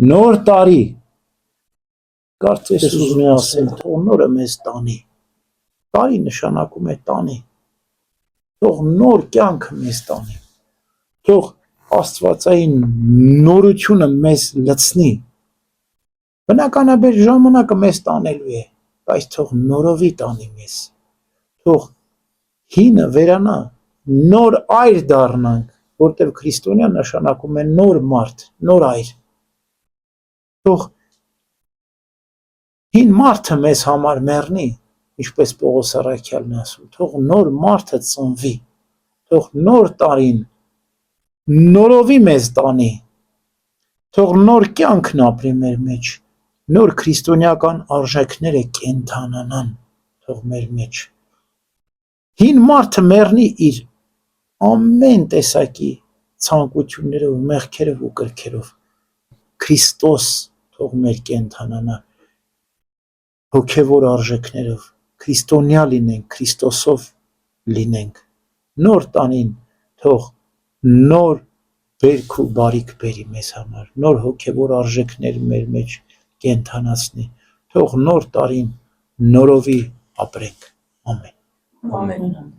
Նոր տարի կարծես ուզում եմ ասել, թող նորը մեզ տանի։ Տարի նշանակում է տանի։ Թող նոր կյանքը մեզ տանի։ Թող աստվածային նորությունը մեզ լցնի։ Բնականաբար ժամանակը մեզ տանելու է, բայց թող նորովի տանի մեզ։ Թող հինը վերանա, նոր այր դառնանք, որտեղ քրիստոնյա նշանակում է նոր մարդ, նոր այր։ Թող հին մարդը մեզ համար մեռնի, ինչպես Պողոս առաքյալն է ասում, թող նոր մարդը ծնվի, թող նոր տարին նորովի մեզ տանի, թող նոր կյանքն ապրի մեր մեջ, նոր քրիստոնեական արժեքները կենդանանան, թող մեր մեջ։ Հին մարդը մեռնի իր ամեն տեսակի ցանկություններով, մեղքերով ու կրքերով։ Քրիստոս թող մեր կենդանանա հոգևոր արժեքներով, քրիստոնյա լինենք, Քրիստոսով լինենք։ Նոր տանին թող նոր բերք ու բարիք բերի մեզ համար, նոր հոգևոր արժեքներ մեր մեջ կենդանացնի, թող նոր տարին նորովի ապրենք։ Ամեն։ Ամեն։